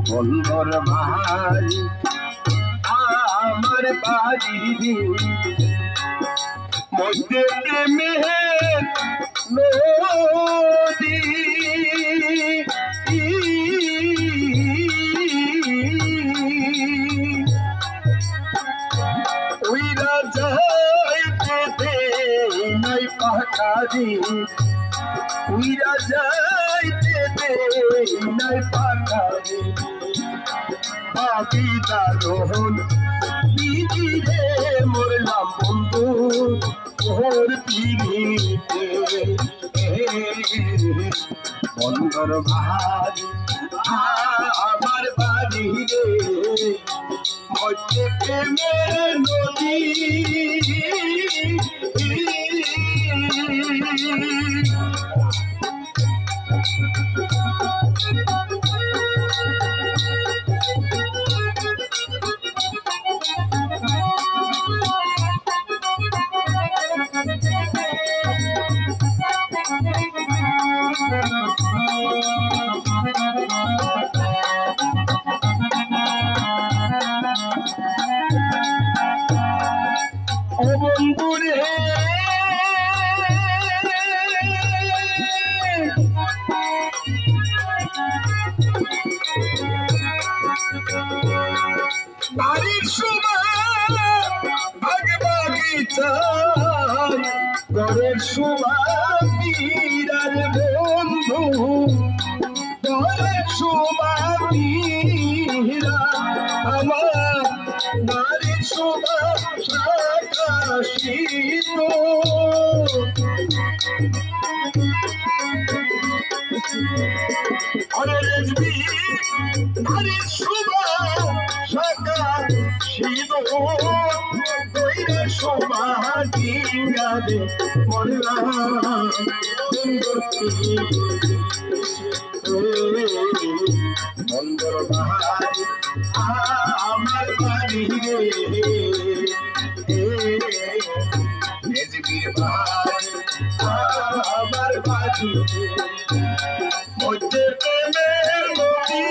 বন্দর বাড়ি আমার বাড়ি মধ্যে প্রেমের নদী উইরা যাইতে দেই নাই পাখারি উইরা যাইতে দেই নাই পাখারি পাপি দারোহন দিদিরে মরলাম বন্ধু তোর পিড়িতে বন্দর বাড়ি আমার বাড়ি রে মধ্যে প্রেমের নদী ও বন্ধুরে বাড়ির সময় ভাগ বাগিচায় ঘরের সময় বিরার বন্ধু ঘরের সময় বিরা আমার বাড়ির সময় শাকাশিত আরে রেজবি বাড়ির সময় শাকাশিত কইরে সময় ডিঙ্গারে মরলাম বন্দর বাড়ি আমার বাড়ি রে রেজবির বাড়ি আমার বাড়ি মধ্যে প্রেমের নদী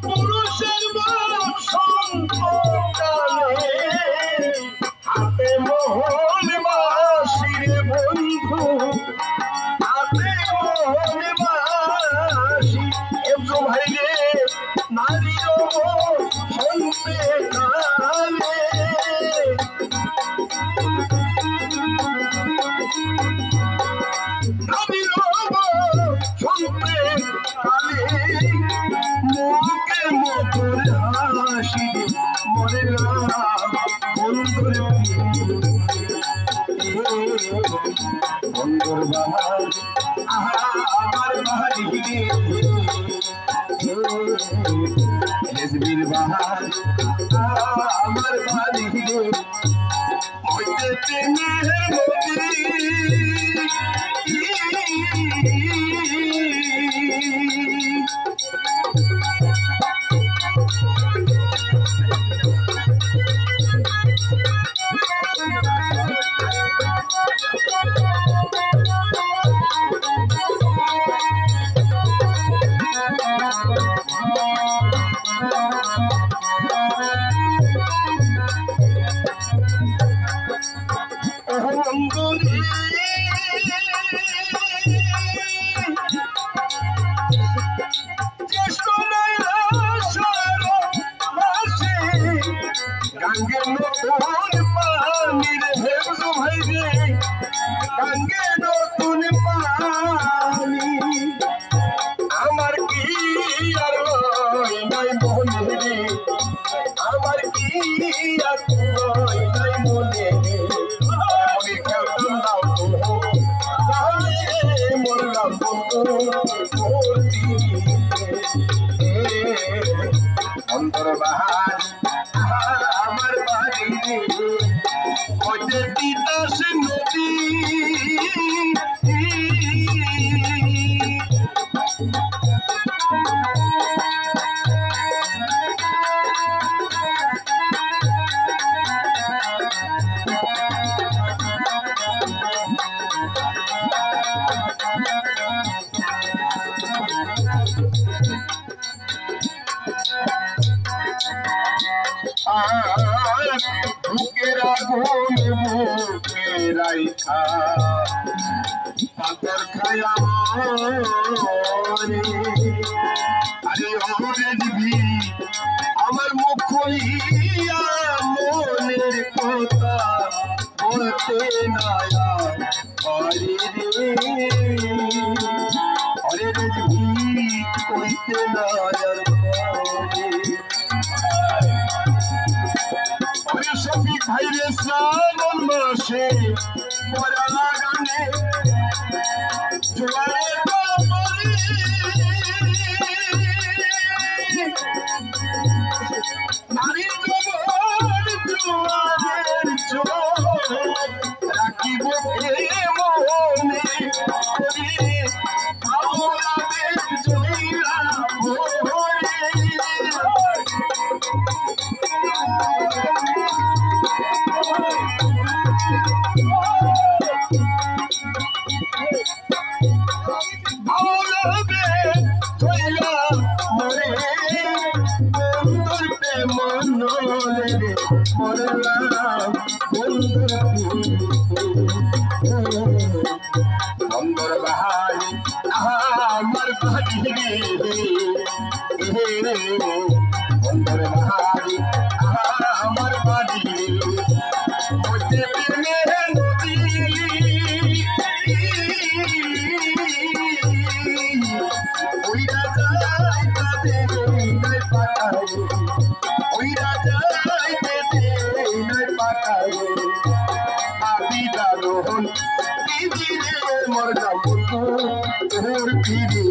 পুরুষের হাতে মোহন বাসির বন্ধু হাতে মোহন বাসি এমন ভাই রে নারীর শুনতে কালে নারীর শুনতে কালে মুখে মধুর হাসি মরলাম বন্ধুর বন্ধুর বাড়ি আমার বাড়ি রেজবির বাড়ি আমার বাড়ি মধ্যে প্রেমের নদী গাঙ্গে নতুন পানির হেবজু ভাই রে গাঙ্গে নতুন পানি আমার কি আর নাই মনে রে আমার কি আর নাই মনে রে বাহার আমার বাড়ি ওদের তিতাস নদী বুকের আগুন বুকে রাইখা পাথর খায়া মরে আরে ওরে দিবি আমার মুখ খুলিয়া মনের কথা বলতে না আরে রে আরে দিবি কইতে না শফিক ভাইরে শ্রাবণ মাসে পরা গানে জোয়ারে নারীর জবর জোয়ারের রাখিব মনে করে জয়রা সুন্দর বাহারি আমার বাড়ি সুন্দর বাহারি আমার বাড়ি নদী ওই রাজাই তাদের পাঠায় ওই রাজাই তাদের পাঠায় আদি দারোহন দিদিরে মোর গাবতো তোর ফিরে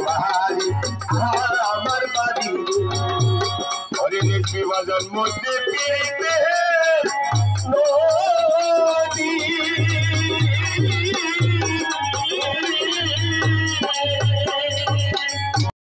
বাহারি আমার বাড়ি ওরে নিশি বাজার মধ্যে পেয়ে